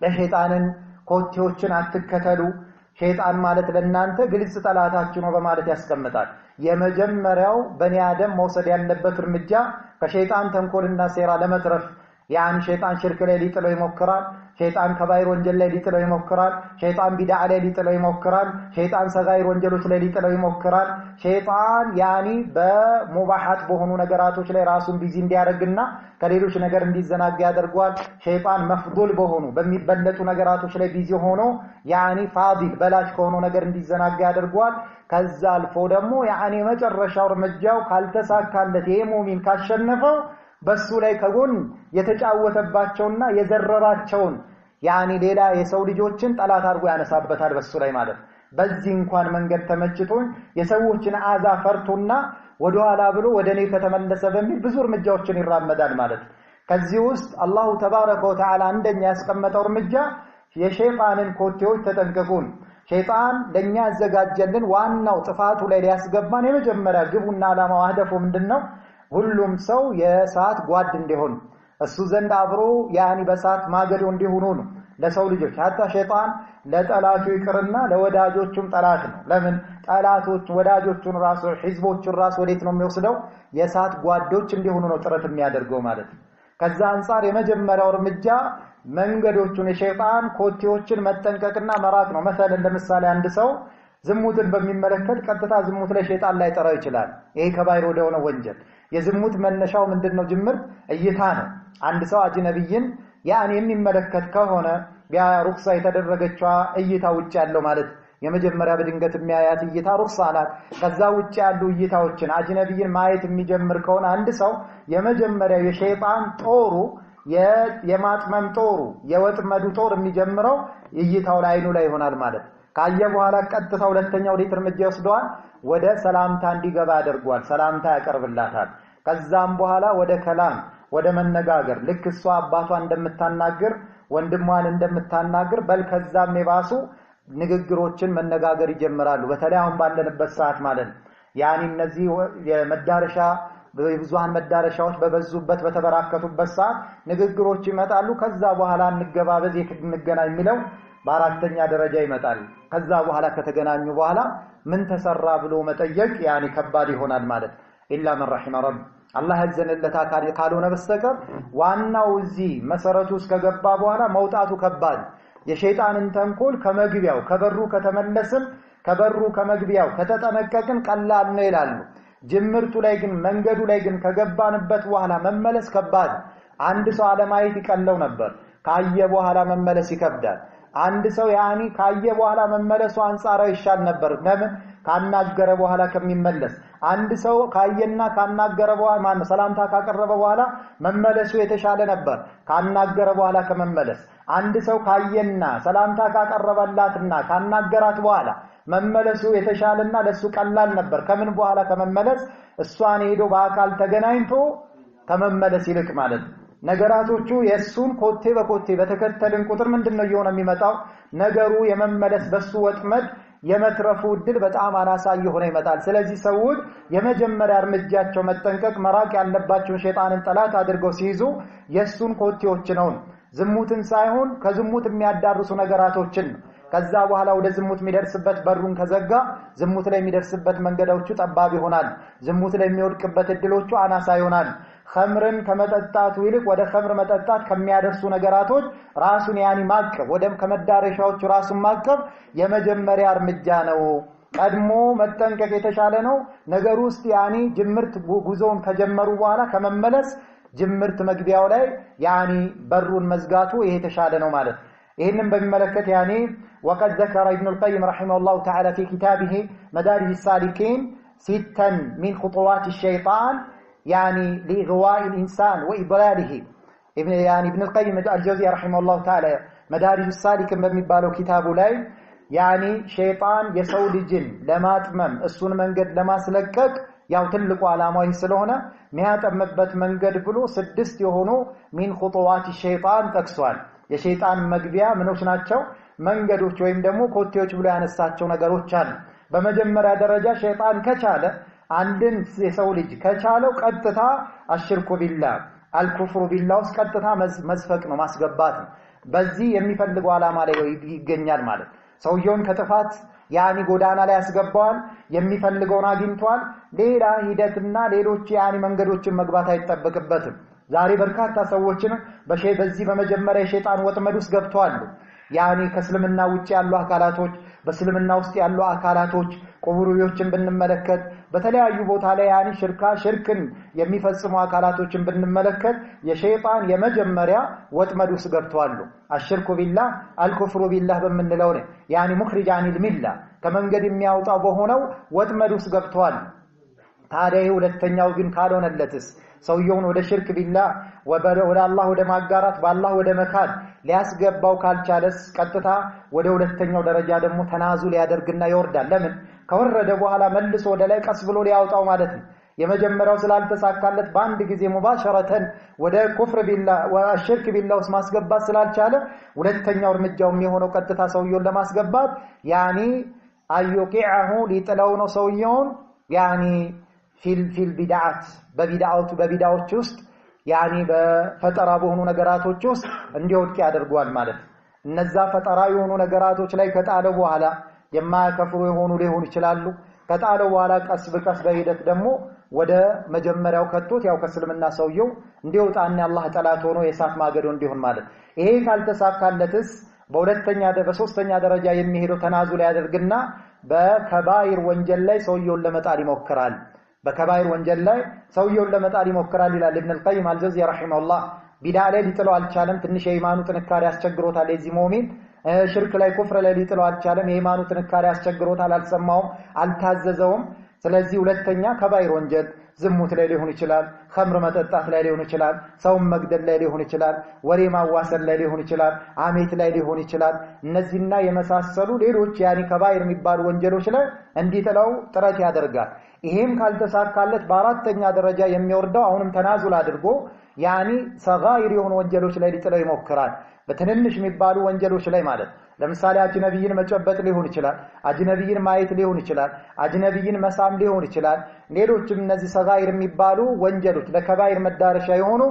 ለሸይጣንን ኮቴዎችን አትከተሉ ሸይጣን ማለት ለእናንተ ግልጽ ጠላታችሁ ነው በማለት ያስቀምጣል። የመጀመሪያው በኒ አደም መውሰድ ያለበት እርምጃ ከሸይጣን ተንኮልና ሴራ ለመትረፍ ሸይጣን ሽርክ ላይ ሊጥለው ይሞክራል፣ ሸይጣን ከባይር ወንጀል ላይ ሊጥለው ይሞክራል፣ ሸይጣን ቢድዓ ላይ ሊጥለው ይሞክራል፣ ሸይጣን ሰጋይር ወንጀሎች ላይ ሊጥለው ይሞክራል። ሸይጣን በሙባሃት በሆኑ ነገራቶች ላይ ራሱን ቢዚ እንዲያደርግና ከሌሎች ነገር እንዲዘናጋ ያደርጋል። ሸይጣን መፍዱል በሆኑ በሚበለጡ ነገራቶች ላይ ቢዚ ሆኖ ፋዲል በላጭ ከሆኑ ነገር እንዲዘናጋ ያደርጋል። ከዛ አልፎ ደግሞ መጨረሻው እርምጃው ካልተሳካለት የሙእሚን ካሸነፈው በሱ ላይ ከጎን የተጫወተባቸውና የዘረራቸውን ሌላ የሰው ልጆችን ጠላት አድርጎ ያነሳበታል በሱ ላይ ማለት። በዚህ እንኳን መንገድ ተመችቶኝ የሰዎችን አዛ ፈርቶና ወደ ኋላ ብሎ ወደኔ ከተመለሰ በሚል ብዙ እርምጃዎችን ይራመዳል ማለት። ከዚህ ውስጥ አላሁ ተባረከ ወተዓላ እንደኛ ያስቀመጠው እርምጃ የሸይጣንን ኮቴዎች ተጠንቀቁን። ሸይጣን ለኛ ያዘጋጀልን ዋናው ጥፋቱ ላይ ሊያስገባን የመጀመሪያ ግቡና ዓላማው አህደፉ ምንድነው? ሁሉም ሰው የሳት ጓድ እንዲሆን እሱ ዘንድ አብሮ በሳት ማገዶ እንዲሆኑ ነው ለሰው ልጆች። ሀታ ሸይጣን ለጠላቱ ይቅርና ለወዳጆቹም ጠላት ነው። ለምን ጠላቶች ወዳጆቹን ራሱ ህዝቦቹን ራሱ ወዴት ነው የሚወስደው? የሳት ጓዶች እንዲሆኑ ነው ጥረት የሚያደርገው ማለት። ከዛ አንፃር የመጀመሪያው እርምጃ መንገዶቹን የሸይጣን ኮቴዎችን መጠንቀቅና መራቅ ነው። ለምሳሌ አንድ ሰው ዝሙትን በሚመለከት ቀጥታ ዝሙት ላይ ሸይጣን ላይ ጠራው ይችላል። ይሄ ከባይር ወደ ሆነ ወንጀል የዝሙት መነሻው ምንድነው? ጅምር እይታ ነው። አንድ ሰው አጅነብይን የሚመለከት ከሆነ ሩክሳ የተደረገችው እይታ ውጭ ያለው ማለት የመጀመሪያ በድንገት የሚያያት እይታ ሩክሳ ናት። ከዛ ውጭ ያሉ እይታዎችን አጅነብይን ማየት የሚጀምር ከሆነ አንድ ሰው የመጀመሪያው የሸይጣን ጦሩ የማጥመም ጦሩ የወጥመዱ ጦር የሚጀምረው እይታው ላይ አይኑ ላይ ይሆናል ማለት። ካየ በኋላ ቀጥታ ሁለተኛው ወደ እርምጃ ይወስደዋል። ወደ ሰላምታ እንዲገባ ያደርጋል። ሰላምታ ያቀርብላታል። ከዛም በኋላ ወደ ከላም ወደ መነጋገር ልክ እሷ አባቷ እንደምታናገር ወንድሟን እንደምታናገር በል ከዛም የባሱ ንግግሮችን መነጋገር ይጀምራሉ። በተለይ አሁን ባለንበት ሰዓት ማለት እነዚህ የመዳረሻ ብዙሃን መዳረሻዎች በበዙበት በተበራከቱበት ሰዓት ንግግሮች ይመጣሉ። ከዛ በኋላ እንገባበዝ እንገናኝ የሚለው በአራተኛ ደረጃ ይመጣል። ከዛ በኋላ ከተገናኙ በኋላ ምን ተሰራ ብሎ መጠየቅ ከባድ ይሆናል ማለት ኢላ መን ረሒመ ረብ አላህ ያዘነለት አካል ካልሆነ በስተቀር ዋናው እዚህ መሰረቱ እስከገባ በኋላ መውጣቱ ከባድ። የሸይጣንን ተንኮል ከመግቢያው ከበሩ ከተመለስን ከበሩ ከመግቢያው ከተጠነቀቅን ቀላል ነው ይላሉ። ጅምርቱ ላይ ግን መንገዱ ላይ ግን ከገባንበት በኋላ መመለስ ከባድ። አንድ ሰው አለማየት ይቀለው ነበር፣ ካየ በኋላ መመለስ ይከብዳል። አንድ ሰው ካየ በኋላ መመለሱ አንጻራው ይሻል ነበር። ለምን ካናገረ በኋላ ከሚመለስ አንድ ሰው ካየና ካናገረ በኋላ ሰላምታ ካቀረበ በኋላ መመለሱ የተሻለ ነበር ካናገረ በኋላ ከመመለስ። አንድ ሰው ካየና ሰላምታ ካቀረበላትና ካናገራት በኋላ መመለሱ የተሻለና ለሱ ቀላል ነበር ከምን በኋላ ከመመለስ እሷን ሄዶ በአካል ተገናኝቶ ከመመለስ ይልቅ ማለት። ነገራቶቹ የሱን ኮቴ በኮቴ በተከተልን ቁጥር ምንድነው እየሆነ የሚመጣው? ነገሩ የመመለስ በሱ ወጥመድ የመትረፉ እድል በጣም አናሳ እየሆነ ይመጣል። ስለዚህ ሰዎች የመጀመሪያ እርምጃቸው መጠንቀቅ መራቅ ያለባቸው ሸይጣንን ጠላት አድርገው ሲይዙ የሱን ኮቴዎች ነው፣ ዝሙትን ሳይሆን ከዝሙት የሚያዳርሱ ነገራቶችን። ከዛ በኋላ ወደ ዝሙት የሚደርስበት በሩን ከዘጋ ዝሙት ላይ የሚደርስበት መንገዶቹ ጠባብ ይሆናል፣ ዝሙት ላይ የሚወድቅበት እድሎቹ አናሳ ይሆናል። ኸምርን ከመጠጣቱ ይልቅ ወደ ኸምር መጠጣት ከሚያደርሱ ነገራቶች ራሱን ማቀብ፣ ወደም ከመዳረሻዎቹ ራሱን ማቀብ የመጀመሪያ እርምጃ ነው። ቀድሞ መጠንቀቅ የተሻለ ነው። ነገር ውስጥ ጅምርት ጉዞውን ከጀመሩ በኋላ ከመመለስ ጅምርት መግቢያው ላይ በሩን መዝጋቱ ይሄ የተሻለ ነው ማለት። ይሄንን በሚመለከት وقد ذكر ابن القيم رحمه الله تعالى في كتابه مدارج السالكين 6 من خطوات الشيطان لإغواء الإنسان وإضلاله. ابن القيم الجوزي رحمه الله تعالى مدارج السالكين በሚባለው ኪታቡ ላይ ሸይጣን የሰው ልጅን ለማጥመም እሱን መንገድ ለማስለቀቅ ትልቁ ዓላማው ስለሆነ የሚያጠምበት መንገድ ብሎ 6 የሆኑ من خطوات الشيطان ጠቅሷል። የሸይጣን መግቢያ ምኖች ናቸው? መንገዶች ወይም ደግሞ ኮቴዎች ብሎ ያነሳቸው ነገሮች አሉ። በመጀመሪያ ደረጃ ሸይጣን ከቻለ አንድን የሰው ልጅ ከቻለው ቀጥታ አሽርኩ ቢላህ አልኩፍሩ ቢላህ ውስጥ ቀጥታ መስፈቅ ነው፣ ማስገባት ነው። በዚህ የሚፈልገው ዓላማ ላይ ይገኛል ማለት። ሰውየውን ከጥፋት ጎዳና ላይ ያስገባዋል፣ የሚፈልገውን አግኝቷል። ሌላ ሂደትና ሌሎች መንገዶችን መግባት አይጠበቅበትም። ዛሬ በርካታ ሰዎችን በዚህ በመጀመሪያ የሸይጣን ወጥመድ ውስጥ ገብተዋል። ከእስልምና ውጪ ያሉ አካላቶች፣ በእስልምና ውስጥ ያሉ አካላቶች ቁቡሪዎችን ብንመለከት፣ በተለያዩ ቦታ ላይ ሽርክን የሚፈጽሙ አካላቶችን ብንመለከት የሸይጣን የመጀመሪያ ወጥመድ ውስጥ ገብተዋል። አሽርኩ ቢላህ አልኩፍሩ ቢላህ በመንለው ነው ሙኽሪጅ አኒል ሚላ ከመንገድ የሚያወጣው በሆነው ወጥመድ ውስጥ ገብተዋል። ታዲያ ሁለተኛው ግን ካልሆነለትስ ሰውየውን ወደ ሽርክ ቢላህ ወደ አላህ ወደ ማጋራት በአላህ ወደ መካድ ሊያስገባው ካልቻለስ ቀጥታ ወደ ሁለተኛው ደረጃ ደግሞ ተናዙል ያደርግና ይወርዳል። ለምን ከወረደ በኋላ መልሶ ወደ ላይ ቀስ ብሎ ሊያወጣው ማለት ነው። የመጀመሪያው ስላልተሳካለት በአንድ ጊዜ ሙባሸረተን ወደ ኩፍር ቢላህ ወሽርክ ቢላህ ውስጥ ማስገባት ስላልቻለ ሁለተኛው እርምጃው የሚሆነው ቀጥታ ሰውየውን ለማስገባት አዩቂዐሁ ሊጥለው ነው ሰውየውን ፊል ቢድዓት በቢድዓዎች ውስጥ በፈጠራ በሆኑ ነገራቶች ውስጥ እንዲወድቅ ያደርጓል ማለት። እነዛ ፈጠራ የሆኑ ነገራቶች ላይ ከጣለው በኋላ የማያከፍሩ የሆኑ ሊሆኑ ይችላሉ። ከጣለው በኋላ ቀስ በቀስ በሂደት ደግሞ ወደ መጀመሪያው ከቶት ከእስልምና ሰውየው እንዲወጣና አላህ ጠላት ሆኖ የሳት ማገዶ እንዲሆን ማለት። ይሄ ካልተሳካለትስ በሶስተኛ ደረጃ የሚሄደው ተናዙል ያደርግና በከባይር ወንጀል ላይ ሰውየውን ለመጣል ይሞክራል። በከባይር ወንጀል ላይ ሰውየውን ለመጣል ይሞክራል ይላል ኢብኑ አልቀይም አልጀውዚ ረሂመሁላህ። ቢድዓ ላይ ሊጥለው አልቻለም፣ ትንሽ የኢማኑ ጥንካሬ ያስቸግሮታል። የዚህ ሙእሚን ሽርክ ላይ ኩፍር ላይ ሊጥለው አልቻለም፣ የኢማኑ ጥንካሬ ያስቸግሮታል፣ አልሰማውም፣ አልታዘዘውም። ስለዚህ ሁለተኛ ከባይር ወንጀል ዝሙት ላይ ሊሆን ይችላል፣ ኸምር መጠጣት ላይ ሊሆን ይችላል፣ ሰውን መግደል ላይ ሊሆን ይችላል፣ ወሬ ማዋሰል ላይ ሊሆን ይችላል፣ አሜት ላይ ሊሆን ይችላል። እነዚህና የመሳሰሉ ሌሎች ከባይር የሚባሉ ወንጀሎች ላይ እንዲጥለው ጥረት ያደርጋል። ይሄም ካልተሳካለት በአራተኛ ደረጃ የሚወርደው አሁንም ተናዙል አድርጎ ሰጋይር የሆኑ ወንጀሎች ላይ ሊጥለው ይሞክራል። በትንንሽ የሚባሉ ወንጀሎች ላይ ማለት ለምሳሌ አጅነቢይን መጨበጥ ሊሆን ይችላል፣ አጅነቢይን ማየት ሊሆን ይችላል፣ አጅነቢይን መሳም ሊሆን ይችላል። ሌሎችም እነዚህ ሰጋይር የሚባሉ ወንጀሎች ለከባይር መዳረሻ የሆኑ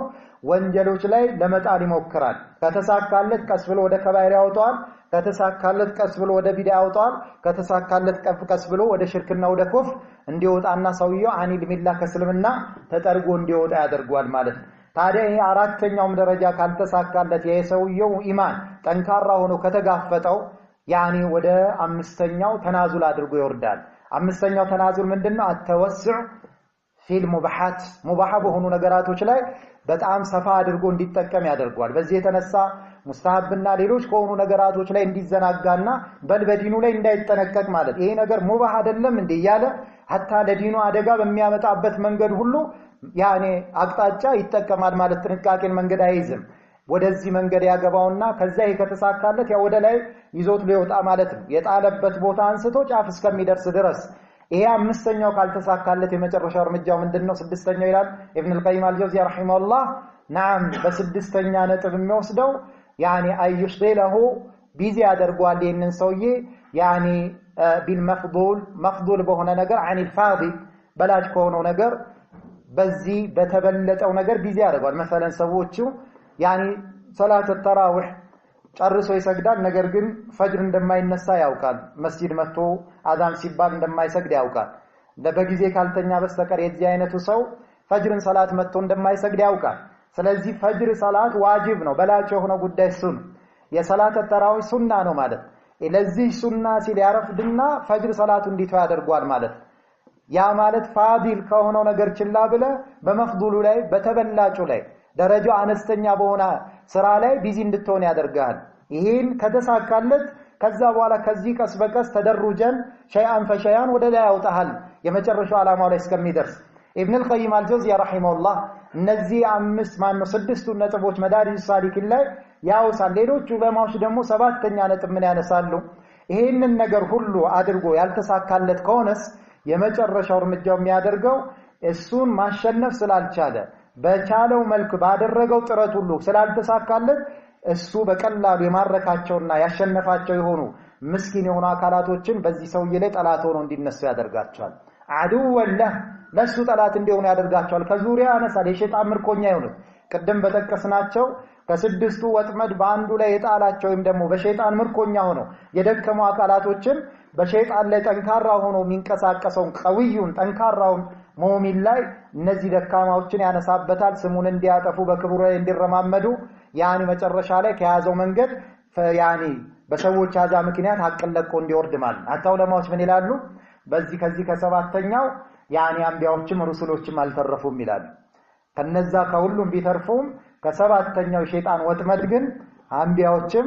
ወንጀሎች ላይ ለመጣል ይሞክራል። ከተሳካለት ቀስ ብሎ ወደ ከባይር ያወጣዋል፣ ከተሳካለት ቀስ ብሎ ወደ ቢድዓ ያወጣዋል፣ ከተሳካለት ቀስ ብሎ ወደ ሽርክና ወደ ኩፍር እንዲወጣና ሰውየው አኒል ሚላ ከእስልምና ተጠርጎ እንዲወጣ ያደርጓል ማለት ነው። ታዲያ ይሄ አራተኛውም ደረጃ ካልተሳካለት የሰውየው ኢማን ጠንካራ ሆኖ ከተጋፈጠው ወደ አምስተኛው ተናዙል አድርጎ ይወርዳል። አምስተኛው ተናዙል ምንድነው? አተወስዕ ፊል ሙባሃት ሙባሃ በሆኑ ነገራቶች ላይ በጣም ሰፋ አድርጎ እንዲጠቀም ያደርጓል። በዚህ የተነሳ ሙስተሐብና ሌሎች ከሆኑ ነገራቶች ላይ እንዲዘናጋና በልበዲኑ ላይ እንዳይጠነቀቅ ማለት ይሄ ነገር ሙባህ አይደለም እንዴ ያለ hatta ለዲኑ አደጋ በሚያመጣበት መንገድ ሁሉ አቅጣጫ ይጠቀማል ማለት ጥንቃቄን መንገድ አይዝም። ወደዚህ መንገድ ያገባውና ከዛ ከተሳካለት ወደ ላይ ይዞት ሊወጣ ማለት ነው። የጣለበት ቦታ አንስቶ ጫፍ እስከሚደርስ ድረስ። ይሄ አምስተኛው ካልተሳካለት የመጨረሻው እርምጃው ምንድነው? ስድስተኛው ይላል ኢብኑ አልቀይም አልጀውዚ ረሂመሁላህ። ናም በስድስተኛ ነጥብ የሚወስደው አይሽገለሁ ቢዚ ያደርጓል ይህንን ሰውዬ بالمفضول مفضول በሆነ ነገር عن الفاضل በላጭ ከሆነው ነገር በዚህ በተበለጠው ነገር ቢዚ ያደርጋል مثلا ሰዎቹ ያኒ ሶላት ተራዊህ ጨርሶ ይሰግዳል ነገር ግን ፈጅር እንደማይነሳ ያውቃል መስጂድ መጥቶ አዛን ሲባል እንደማይሰግድ ያውቃል በጊዜ ካልተኛ በስተቀር የዚህ አይነቱ ሰው ፈጅርን ሶላት መጥቶ እንደማይሰግድ ያውቃል ስለዚህ ፈጅር ሶላት ዋጅብ ነው በላጭ የሆነ ጉዳይ ሱን የሶላት ተራዊህ ሱና ነው ማለት ለዚህ ሱና ሲል ያረፍድና ፈጅር ሶላቱ እንዲተው ያደርጓል ማለት ያ ማለት ፋዲል ከሆነው ነገር ችላ ብለ በመፍዱሉ ላይ በተበላጩ ላይ ደረጃው አነስተኛ በሆነ ስራ ላይ ቢዚ እንድትሆን ያደርጋል ይሄን ከተሳካለት ከዛ በኋላ ከዚህ ቀስ በቀስ ተደሩጀን ሸይአን ፈሸያን ወደ ላይ ያውጣሃል የመጨረሻው ዓላማው ላይ እስከሚደርስ ኢብኑ አልቀይም አልጀውዚያ ረሂመሁላህ እነዚህ ስድስቱ ነጥቦች መዳሪጅ ሳሊኪን ላይ ያውሳል ሌሎች ዑለማዎች ደግሞ ሰባተኛ ነጥብ ምን ያነሳሉ ይሄንን ነገር ሁሉ አድርጎ ያልተሳካለት ከሆነስ የመጨረሻው እርምጃው የሚያደርገው እሱን ማሸነፍ ስላልቻለ በቻለው መልኩ ባደረገው ጥረት ሁሉ ስላልተሳካለት እሱ በቀላሉ የማረካቸውና ያሸነፋቸው የሆኑ ምስኪን የሆኑ አካላቶችን በዚህ ሰውዬ ላይ ጠላት ሆኖ እንዲነሱ ያደርጋቸዋል አዱው ወላህ ለሱ ጠላት እንዲሆኑ ያደርጋቸዋል ከዙሪያ አነሳል የሸይጣን ምርኮኛ ይሆኑት ቀደም በተከስናቸው ከስድስቱ ወጥመድ በአንዱ ላይ የጣላቸው ወይም ደግሞ በሸይጣን ምርኮኛ ሆኖ የደከሙ አካላቶችን በሸይጣን ላይ ጠንካራ ሆኖ የሚንቀሳቀሰው ቀዊዩን ጠንካራውን ሙእሚን ላይ እነዚህ ደካማዎችን ያነሳበታል ስሙን እንዲያጠፉ በክብሩ ላይ እንዲረማመዱ ያኒ መጨረሻ ላይ ከያዘው መንገድ ያኒ በሰዎች አዛ ምክንያት ሐቅን ለቆ እንዲወርድ ማለት አጣው ለማዎች ምን ይላሉ በዚህ ከዚህ ከሰባተኛው ያኒ አንቢያዎችም ሩሱሎችም አልተረፉም ይላሉ ከነዛ ከሁሉም ቢተርፉም ከሰባተኛው ሸይጣን ወጥመድ ግን አንቢያዎችም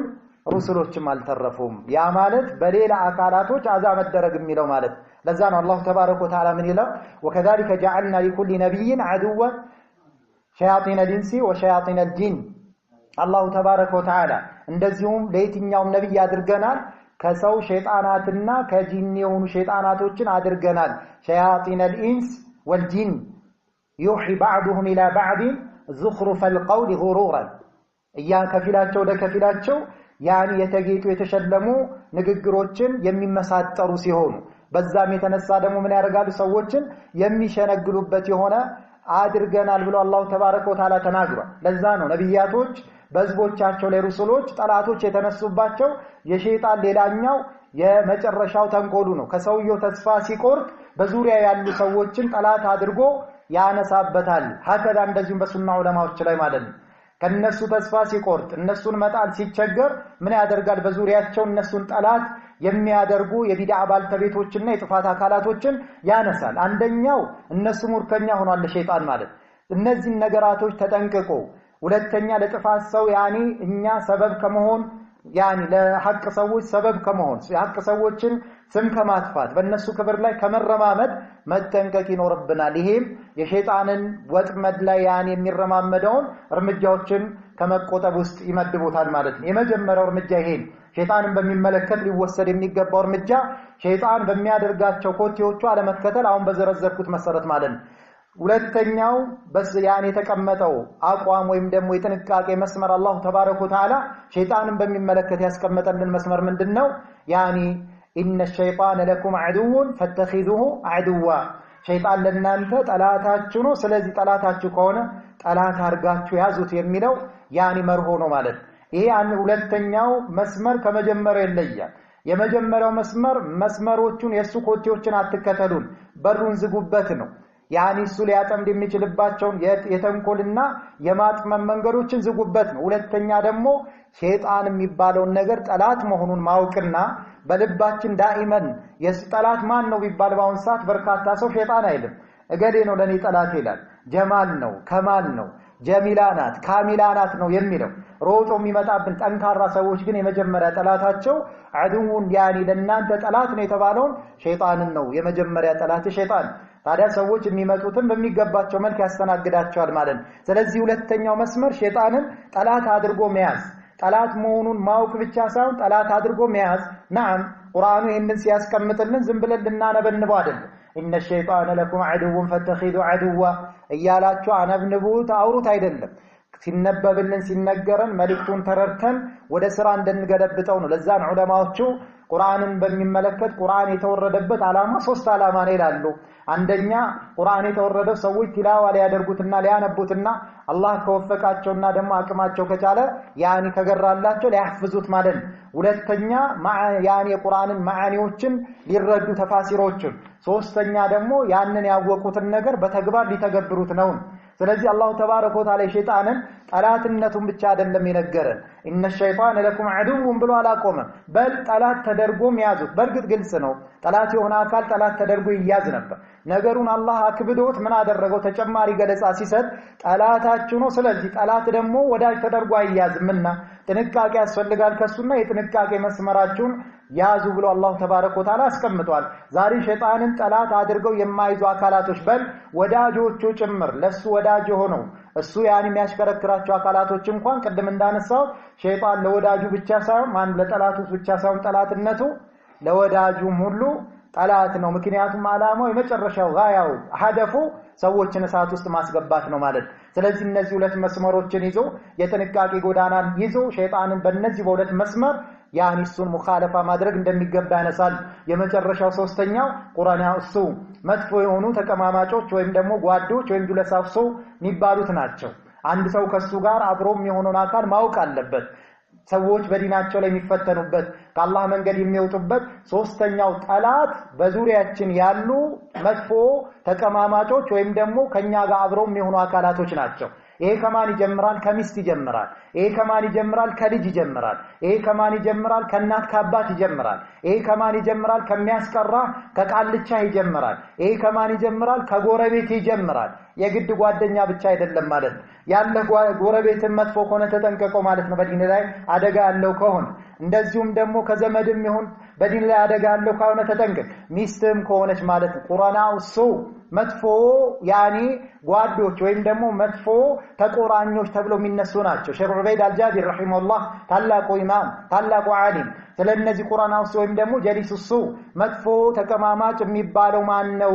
ሩሱሎችም አልተረፉም ያ ማለት በሌላ አካላቶች አዛ መደረግ የሚለው ማለት ለዛ ነው አላህ ተባረከ ወተዓላ ምን ይላል ወከذلك جعلنا لكل نبي عدوا شياطين الانس وشياطين الجن አላህ ተባረከ ወተዓላ እንደዚሁም ለየትኛውም ነብይ አድርገናል ከሰው ሸይጣናትና ከጂን የሆኑ ሸይጣናቶችን አድርገናል شياطين الانس والجن يوحي بعضهم الى بعض زخرف القول غرورا ያ ከፊላቸው ለከፊላቸው ያኒ የተጌጡ የተሸለሙ ንግግሮችን የሚመሳጠሩ ሲሆኑ በዛም የተነሳ ደግሞ ምን ያደርጋሉ ሰዎችን የሚሸነግሉበት የሆነ አድርገናል ብሎ አላህ ተባረከ ወተዓላ ተናግሯል ለዛ ነው ነብያቶች በህዝቦቻቸው ላይ ሩሱሎች ጠላቶች የተነሱባቸው የሸይጣን ሌላኛው የመጨረሻው ተንኮሉ ነው ከሰውየው ተስፋ ሲቆርጥ በዙሪያ ያሉ ሰዎችን ጠላት አድርጎ ያነሳበታል ሀከዳ እንደዚሁም በሱና ዑለማዎች ላይ ማለት ነው ከነሱ ተስፋ ሲቆርጥ እነሱን መጣል ሲቸገር ምን ያደርጋል በዙሪያቸው እነሱን ጠላት የሚያደርጉ የቢድዓ ባልተቤቶችና የጥፋት አካላቶችን ያነሳል አንደኛው እነሱ ሙርከኛ ሆኗል ሸይጣን ማለት እነዚህ ነገራቶች ተጠንቅቆ ሁለተኛ ለጥፋት ሰው ያኒ እኛ ሰበብ ከመሆን ያኒ ለሐቅ ሰዎች ሰበብ ከመሆን የሐቅ ሰዎችን ስም ከማጥፋት በእነሱ ክብር ላይ ከመረማመድ መጠንቀቅ ይኖርብናል ይሄም የሸይጣንን ወጥመድ ላይ ያኒ የሚረማመደውን እርምጃዎችን ከመቆጠብ ውስጥ ይመድቡታል ማለት ነው የመጀመሪያው እርምጃ ይሄን ሸይጣንን በሚመለከት ሊወሰድ የሚገባው እርምጃ ሸይጣን በሚያደርጋቸው ኮቴዎቹ አለመከተል አሁን በዘረዘርኩት መሰረት ማለት ነው ሁለተኛው በስ ያኔ የተቀመጠው አቋም ወይም ደግሞ የጥንቃቄ መስመር አላህ ተባረከ ወተዓላ ሸይጣንን በሚመለከት ያስቀመጠልን መስመር ምንድነው ያኒ ኢነ الشيطان لكم عدو فاتخذوه عدوا ሸይጣን ለእናንተ ጠላታችሁ ነው ስለዚህ ጠላታችሁ ከሆነ ጠላት አርጋችሁ ያዙት የሚለው ያኒ መርሆ ነው ማለት ይሄ ሁለተኛው መስመር ከመጀመሪያው ይለያል የመጀመሪያው መስመሮቹን የሱ ኮቴዎችን አትከተሉን በሩን ዝጉበት ነው ያኒ እሱ ሊያጠምድ የሚችልባቸው የተንኮልና የማጥመም መንገዶችን ዝጉበት ነው ሁለተኛ ደግሞ ሸይጣን የሚባለው ነገር ጠላት መሆኑን ማወቅና በልባችን ዳኢመን የጠላት ማን ነው ቢባል ባውን ሰዓት በርካታ ሰው ሸይጣን አይልም እገሌ ነው ለኔ ጠላት ይላል ጀማል ነው ከማል ነው ጀሚላናት ካሚላናት ነው የሚለው ሮጦ የሚመጣብን ጠንካራ ሰዎች ግን የመጀመሪያ ጠላታቸው አዱውን ያኒ ለእናንተ ጠላት ነው የተባለው ሸይጣንን ነው የመጀመሪያ ጠላት ሸይጣን ታዲያ ሰዎች የሚመጡትን በሚገባቸው መልክ ያስተናግዳቸዋል ማለት ነው ስለዚህ ሁለተኛው መስመር ሸይጣንን ጠላት አድርጎ መያዝ ጠላት መሆኑን ማወቅ ብቻ ሳይሆን ጠላት አድርጎ መያዝ ናም ቁርአኑ ይሄንን ሲያስቀምጥልን ዝም ብለን ልናነበንበው አይደለም ኢነ الشيطان لكم عدو فاتخذوا عدوا እያላችሁ አነብንቡት አውሩት አይደለም ሲነበብልን ሲነገረን መልእክቱን ተረድተን ወደ ስራ እንድንገለብጠው ነው። ለዛ ነው ዑለማዎቹ ቁርአንን በሚመለከት ቁርአን የተወረደበት ዓላማ 3 ዓላማ ነው ይላሉ። አንደኛ ቁርአን የተወረደው ሰዎች ቲላዋ ሊያደርጉትና ሊያነቡትና አላህ ከወፈቃቸውና ደግሞ አቅማቸው ከቻለ ያኒ ከገራላቸው ሊያህፍዙት ማለት ነው። ሁለተኛ ያኒ የቁርአንን ማዓኒዎችን ሊረዱ ተፋሲሮችን፣ ሶስተኛ ደግሞ ያንን ያወቁትን ነገር በተግባር ሊተገብሩት ነው። ስለዚህ አላህ ተባረከ ወተዓላ ሸይጣንን ጠላትነቱን ብቻ አይደለም የነገረን ኢነ ሸይጣን ለኩም ዐዱውን ብሎ አላቆመም። በል ጠላት ተደርጎም ያዙት። በርግጥ ግልጽ ነው ጠላት የሆነ አካል ጠላት ተደርጎ ይያዝ ነበር። ነገሩን አላህ አክብዶት ምን አደረገው? ተጨማሪ ገለጻ ሲሰጥ ጠላታችሁ ነው። ስለዚህ ጠላት ደግሞ ወዳጅ ተደርጎ አይያዝምና ጥንቃቄ ያስፈልጋል ከሱና የጥንቃቄ መስመራችሁን ያዙ ብሎ አላህ ተባረከ ወተዓላ አስቀምጧል። ዛሬ ሸይጣንን ጠላት አድርገው የማይዙ አካላቶች በል ወዳጆቹ ጭምር ለሱ ወዳጅ ሆነው እሱ ያን የሚያሽከረክራቸው አካላቶች እንኳን ቅድም እንዳነሳው ሸይጣን ለወዳጁ ብቻ ሳይሆን ለጠላቱ ብቻ ሳይሆን ጠላትነቱ ለወዳጁም ሁሉ ጠላት ነው። ምክንያቱም ዓላማው የመጨረሻው ጋያው ሀደፉ ሰዎችን እሳት ውስጥ ማስገባት ነው ማለት። ስለዚህ እነዚህ ሁለት መስመሮችን ይዞ የጥንቃቄ ጎዳናን ይዞ ሸይጣንን በእነዚህ በሁለት መስመር ያን እሱን ሙኻለፋ ማድረግ እንደሚገባ ያነሳል። የመጨረሻው ሶስተኛው ቁርአናው እሱ መጥፎ የሆኑ ተቀማማጮች ወይም ደግሞ ጓዶች ወይም ጁለሳውሶ የሚባሉት ናቸው። አንድ ሰው ከሱ ጋር አብሮም የሆነውን አካል ማወቅ አለበት። ሰዎች በዲናቸው ላይ የሚፈተኑበት ከአላህ መንገድ የሚወጡበት ሶስተኛው ጠላት በዙሪያችን ያሉ መጥፎ ተቀማማጮች ወይም ደግሞ ከኛ ጋር አብሮም የሆኑ አካላቶች ናቸው። ይሄ ከማን ይጀምራል? ከሚስት ይጀምራል። ይሄ ከማን ይጀምራል? ከልጅ ይጀምራል። ይሄ ከማን ይጀምራል? ከእናት ከአባት ይጀምራል። ይሄ ከማን ይጀምራል? ከሚያስቀራ ከቃልቻ ይጀምራል። ይሄ ከማን ይጀምራል? ከጎረቤት ይጀምራል። የግድ ጓደኛ ብቻ አይደለም ማለት ነው። ያለ ጎረቤትን መጥፎ ከሆነ ተጠንቀቀው ማለት ነው በዲን ላይ አደጋ ያለው ከሆነ። እንደዚሁም ደግሞ ከዘመድም ይሁን በዲን ላይ አደጋ ያለው ከሆነ ተጠንቀቅ። ሚስትም ከሆነች ማለት ነው። ቁርአናው እሱ መጥፎ ያኒ ጓዶች ወይም ደግሞ መጥፎ ተቆራኞች ተብለው የሚነሱ ናቸው። ሼክ ዑበይድ አልጃቢር ረሂመሁላህ ታላቁ ኢማም ታላቁ ዓሊም ስለነዚህ ቁርአናው ወይም ደግሞ ጀሊሱሱ መጥፎ ተቀማማጭ የሚባለው ማን ነው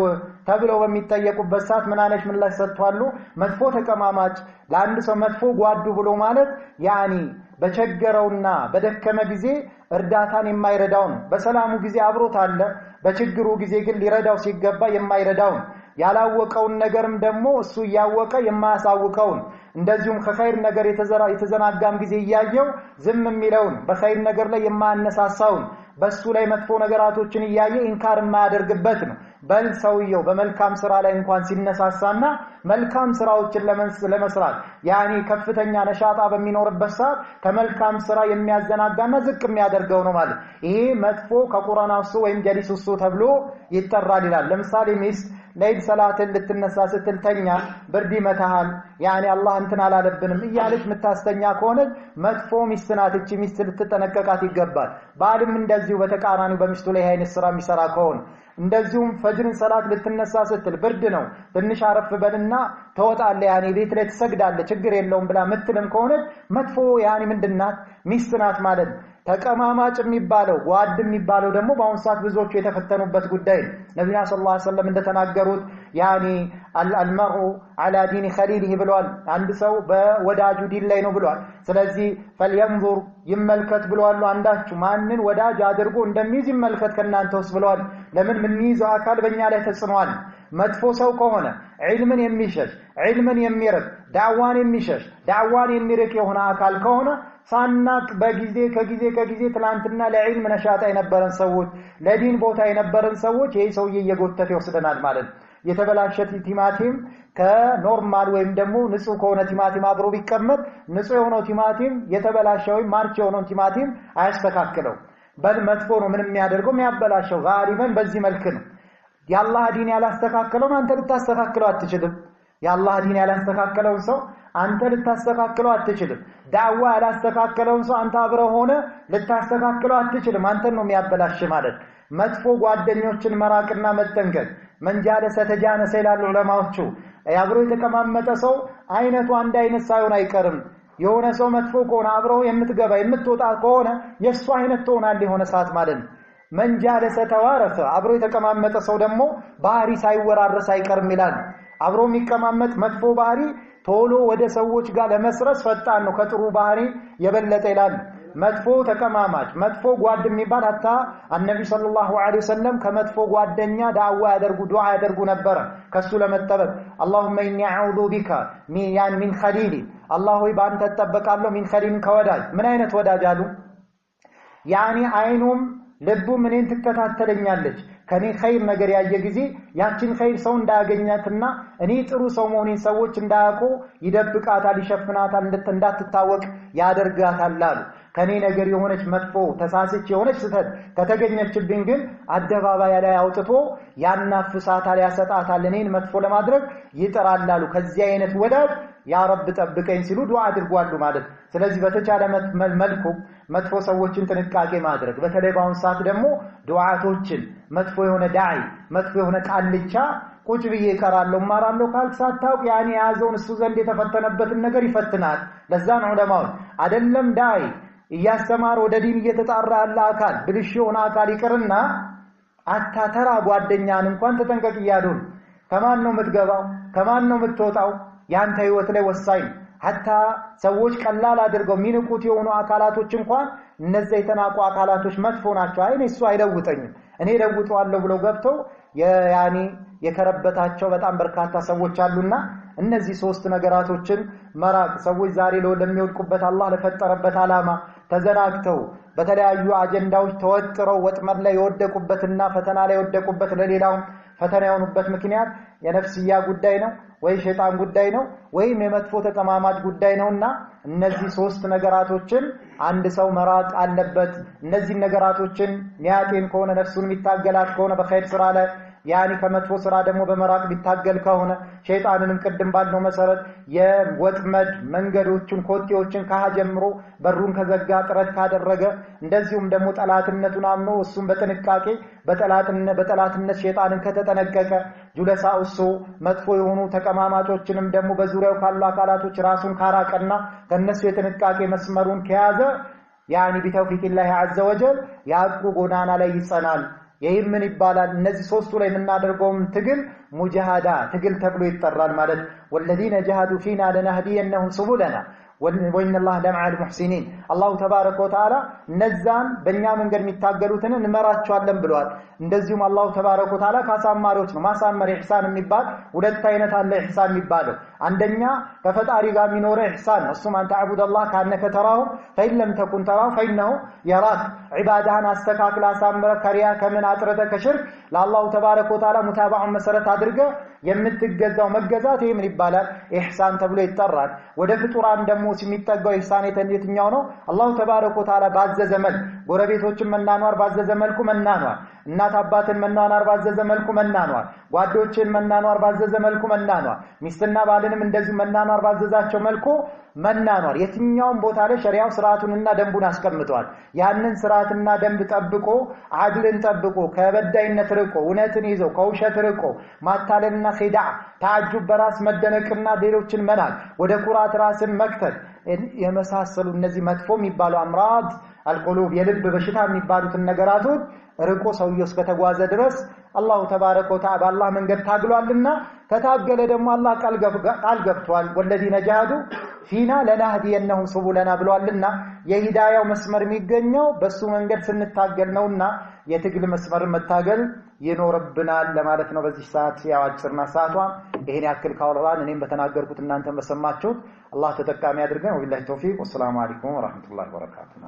ተብለው በሚጠየቁበት ሰዓት ምን አለች ምላሽ ሰጥቷሉ? መጥፎ ተቀማማጭ ለአንድ ሰው መጥፎ ጓዱ ብሎ ማለት ያኒ በቸገረውና በደከመ ጊዜ እርዳታን የማይረዳው ነው። በሰላሙ ጊዜ አብሮት አለ፣ በችግሩ ጊዜ ግን ሊረዳው ሲገባ የማይረዳው ነው። ያላወቀውን ነገርም ደግሞ እሱ ያወቀ የማያሳውቀው ነው። እንደዚሁም ከኸይር ነገር የተዘናጋም ጊዜ እያየው ዝም የሚለው ነው። በኸይር ነገር ላይ የማያነሳሳው ነው። በሱ ላይ መጥፎ ነገራቶችን እያየ ኢንካር የማያደርግበት ነው። በል ሰውየው በመልካም ስራ ላይ እንኳን ሲነሳሳና መልካም ስራዎችን ለመስራት ያኒ ከፍተኛ ነሻጣ በሚኖርበት ሰዓት ከመልካም ስራ የሚያዘናጋና ዝቅ የሚያደርገው ነው ማለት። ይሄ መጥፎ ከቁርአናው ወይም ጀሊሱሱ ተብሎ ይጠራል ይላል። ለምሳሌ ሚስት ለይል ሰላትን ልትነሳ ስትልተኛ ብርድ ይመታሃል ያኒ አላህ እንትን አላለብንም እያለች ምታስተኛ ከሆነ መጥፎ ሚስት ናት። እቺ ሚስት ልትጠነቀቃት ይገባል። ባልም እንደዚሁ በተቃራኒው በሚስቱ ላይ አይነት ስራ የሚሰራ ከሆነ እንደዚሁም ፈጅርን ሰላት ልትነሳ ስትል ብርድ ነው ትንሽ አረፍ በልና ተወጣለ ያኒ ቤት ላይ ትሰግዳለ ችግር የለውም ብላ ምትልም ከሆነ መጥፎ ያኒ ምንድናት? ሚስት ናት ማለት። ተቀማማጭ የሚባለው ጓድ የሚባለው ደግሞ በአሁን ሰዓት ብዙዎቹ የተፈተኑበት ጉዳይ ነው። ነብዩ ሰለላሁ ዐለይሂ ወሰለም እንደተናገሩት ያኒ አልመርኡ ዐላ ዲኒ ኸሊሊሂ ብለዋል። አንድ ሰው በወዳጁ ዲን ላይ ነው ብለዋል። ስለዚህ ፈልየንዙር ይመልከት ብለዋል። አንዳችሁ ማንን ወዳጅ አድርጎ እንደሚይዝ ይመልከት ከናንተ ውስጥ ብለዋል። ለምን የሚይዘው አካል በእኛ ላይ ተጽኗል። መጥፎ ሰው ከሆነ ዒልምን የሚሸሽ ዒልምን የሚርቅ ዳዕዋን የሚሸሽ ዳዕዋን የሚርቅ የሆነ አካል ከሆነ ሳናቅ ከጊዜ ትላንትና ለዒልም ነሻጣ የነበረን ሰዎች ለዲን ቦታ የነበረን ሰዎች ይሄ ሰውዬ እየጎተተ ይወስደናል ማለት። የተበላሸ ቲማቲም ከኖርማል ወይም ደግሞ ንጹህ ከሆነ ቲማቲም አብሮ ቢቀመጥ ንጹህ የሆነው ቲማቲም የተበላሸ ወይም ማርች የሆነው ቲማቲም አያስተካክለው። በል መጥፎ ነው ምን የሚያደርገው የሚያበላሸው ጋሊበን በዚህ መልክ ነው። የአላህ ዲን ያላስተካከለውን አንተ ልታስተካክለው አትችልም። የአላህ ዲን ያላስተካከለውን ሰው አንተ ልታስተካክለው አትችልም። ዳዕዋ ያላስተካከለውን ሰው አንተ አብረህ ሆነ ልታስተካክለው አትችልም። አንተን ነው የሚያበላሽ ማለት። መጥፎ ጓደኞችን መራቅና መጠንቀቅ መንጃለሰ ተጃነሰ ይላሉ ዑለማዎቹ። አብሮ የተቀማመጠ ሰው አይነቱ አንድ አይነት ሳይሆን አይቀርም። የሆነ ሰው መጥፎ ከሆነ አብረው የምትገባ የምትወጣ ከሆነ የሱ አይነት ትሆናለህ የሆነ ሰዓት ማለት ነው። መንጃለሰ ተዋረሰ አብሮ የተቀማመጠ ሰው ደግሞ ባህሪ ሳይወራረስ አይቀርም ይላል። አብሮ የሚቀማመጥ መጥፎ ባህሪ ቶሎ ወደ ሰዎች ጋር ለመስረስ ፈጣን ነው ከጥሩ ባህሪ የበለጠ ይላል መጥፎ ተቀማማጭ መጥፎ ጓድ የሚባል አታ አንነቢ ሰለላሁ ዐለይሂ ወሰለም ከመጥፎ ጓደኛ ዳዋ ያደርጉ ዱዓ ያደርጉ ነበር ከሱ ለመጠበቅ اللهم اني اعوذ بك من خليل الله ሆይ ባንተ ተጠበቃለሁ من خليل ከወዳጅ ምን አይነት ወዳጅ አሉ ያኒ አይኑም ልቡም እኔን ትከታተለኛለች ከኔ ኸይር ነገር ያየ ጊዜ ያችን ኸይር ሰው እንዳያገኛትና እኔ ጥሩ ሰው መሆኔን ሰዎች እንዳያውቁ ይደብቃታል ይሸፍናታል እንዳትታወቅ ያደርጋታል አሉ ከኔ ነገር የሆነች መጥፎ ተሳስች የሆነች ስተት ከተገኘችብኝ ግን አደባባይ ላይ አውጥቶ ያናፍሳታል ያሰጣታል እኔን መጥፎ ለማድረግ ይጥራላሉ ከዚህ አይነት ወዳጅ ያ ረብ ጠብቀኝ ሲሉ ዱዓ አድርጓሉ ማለት ስለዚህ በተቻለ መልኩ መጥፎ ሰዎችን ጥንቃቄ ማድረግ በተለይ ባሁን ሰዓት ደግሞ ዱዓቶችን መጥፎ የሆነ ዳዒ መጥፎ የሆነ ቃልቻ ቁጭ ብዬ ይቀራለሁ ማራለሁ ካልሳታው ያኔ ያዘውን እሱ ዘንድ የተፈተነበትን ነገር ይፈትናል ለዛ ነው ዑለማው አይደለም ዳዒ እያስተማረ ወደ ዲን እየተጣራ ያለ አካል ብልሽ የሆነ አካል ይቀርና አታተራ ጓደኛን እንኳን ተጠንቀቅ ይያዱን ከማን ነው የምትገባው ከማን ነው የምትወጣው ያንተ ህይወት ላይ ወሳኝ hatta ሰዎች ቀላል አድርገው ሚንቁት የሆኑ አካላቶች እንኳን እነዚህ የተናቁ አካላቶች መጥፎ ናቸው አይኔ እሱ አይለውጠኝም እኔ ለውጠዋለሁ ብለው ገብተው ያኒ የከረበታቸው በጣም በርካታ ሰዎች አሉና እነዚህ ሶስት ነገራቶችን መራቅ ሰዎች ዛሬ ለሚወድቁበት አላህ ለፈጠረበት አላማ ተዘናግተው በተለያዩ አጀንዳዎች ተወጥረው ወጥመድ ላይ የወደቁበትና ፈተና ላይ የወደቁበት ለሌላው ፈተና የሆኑበት ምክንያት የነፍስያ ጉዳይ ነው ወይ ሸይጣን ጉዳይ ነው ወይ የመጥፎ ተቀማማጭ ጉዳይ ነውና እነዚህ ሶስት ነገራቶችን አንድ ሰው መራቅ አለበት እነዚህ ነገራቶችን ኒያቴን ከሆነ ነፍሱን የሚታገላት ከሆነ በኸይር ስራ ላይ ያኒ ከመጥፎ ስራ ደግሞ በመራቅ ቢታገል ከሆነ ሸይጣንንም ቀድም ባለው መሰረት የወጥመድ መንገዶችን ኮቴዎችን ካጀምሮ በሩን ከዘጋ ጥረት ካደረገ እንደዚሁም ደግሞ ጠላትነቱን አምኖ እሱም በጥንቃቄ በጠላትነት ሸይጣንን ከተጠነቀቀ ጁለሳውሱ መጥፎ የሆኑ ተቀማማጮችንም ደግሞ በዙሪያው ካሉ አካላቶች ራሱን ካራቀና ከነሱ የጥንቃቄ መስመሩን ከያዘ ያኒ ቢተውፊቂላህ ዐዘ ወጀል ያቁ ጎዳና ላይ ይጸናል ይሄ ምን ይባላል እነዚህ ሶስቱ ላይ እናደርገውም ትግል ሙጃሃዳ ትግል ተብሎ ይጠራል ማለት ወለዲነ ጀሃዱ ፊና ለነህዲየነሁም ሱቡለና ወኢነ አላህ ለመዐል ሙህሲኒን አላሁ ተባረከ ወተዓላ ነዛን በእኛ መንገድ የሚታገሉትን እንመራቸዋለን ብለዋል እንደዚሁም አላሁ ተባረከ ወተዓላ ካሳማሪዎች ነው ማሳመር ኢህሳን የሚባል ሁለት አይነት አለ ኢህሳን የሚባለው አንደኛ ከፈጣሪ ጋር የሚኖር ኢህሳን ነው እሱም አንተ አቡድ አላህ ካነከ ተራው ፈኢለም ተኩን ተራው ፈኢነሁ የራክ ዒባዳህን አስተካክል አሳምረ ከሪያ ከምን አጥረተ ከሽርክ ለአላሁ ተባረከ ወተዓላ ሙታባውን መሰረት አድርገ የምትገዛው መገዛት ይሄ ምን ይባላል ኢህሳን ተብሎ ይጠራል ወደ ፍጡራን ደግሞ ሲሚጠጋው ኢህሳን የትኛው ነው አላሁ ተባረከ ወተዓላ ባዘዘ መልኩ ጎረቤቶችን መናኗር ባዘዘ መልኩ መናኗር እናት አባትን መናኗር ባዘዘ መልኩ መናኗር ጓዶችን መናኗር ባዘዘ መልኩ መናኗር ሚስትና ባልንም እንደዚህ መናኗር ባዘዛቸው መልኩ መናኗር የትኛውም ቦታ ላይ ሸሪዓው ስርዓቱንና ደንቡን አስቀምጧል ያንን ስርዓትና ደንብ ጠብቆ አድልን ጠብቆ ከበዳይነት ርቆ እውነትን ይዞ ከውሸት ርቆ ማታለልና ኺዳ ታጁብ በራስ መደነቅና ሌሎችን መናቅ ወደ ኩራት ራስን መክተት የመሳሰሉ እነዚህ መጥፎ የሚባሉ አምራድ አልቁሉብ የልብ በሽታ የሚባሉትን ነገራቶች ርቆ ሰውየው እስከተጓዘ ድረስ አላሁ ተባረከ ወተዓላ በአላህ መንገድ ታግሏልና ከታገለ ደግሞ አላህ ቃል ገብቷል ወለዲነ ጀሃዱ ፊና ለነህዲየነሁም ሱቡለና ብሏልና የሂዳያው መስመር የሚገኘው በሱ መንገድ ስንታገል ነውና የትግል መስመር መታገል ይኖርብናል ለማለት ነው በዚህ ሰዓት ያው አጭርና ሰዓቷ ይሄን ያክል ካወራን እኔም በተናገርኩት እናንተ በሰማችሁት አላህ ተጠቃሚ ያድርገን ወቢላሂ ተውፊቅ ወሰላሙ አለይኩም ወራህመቱላሂ ወበረካቱሁ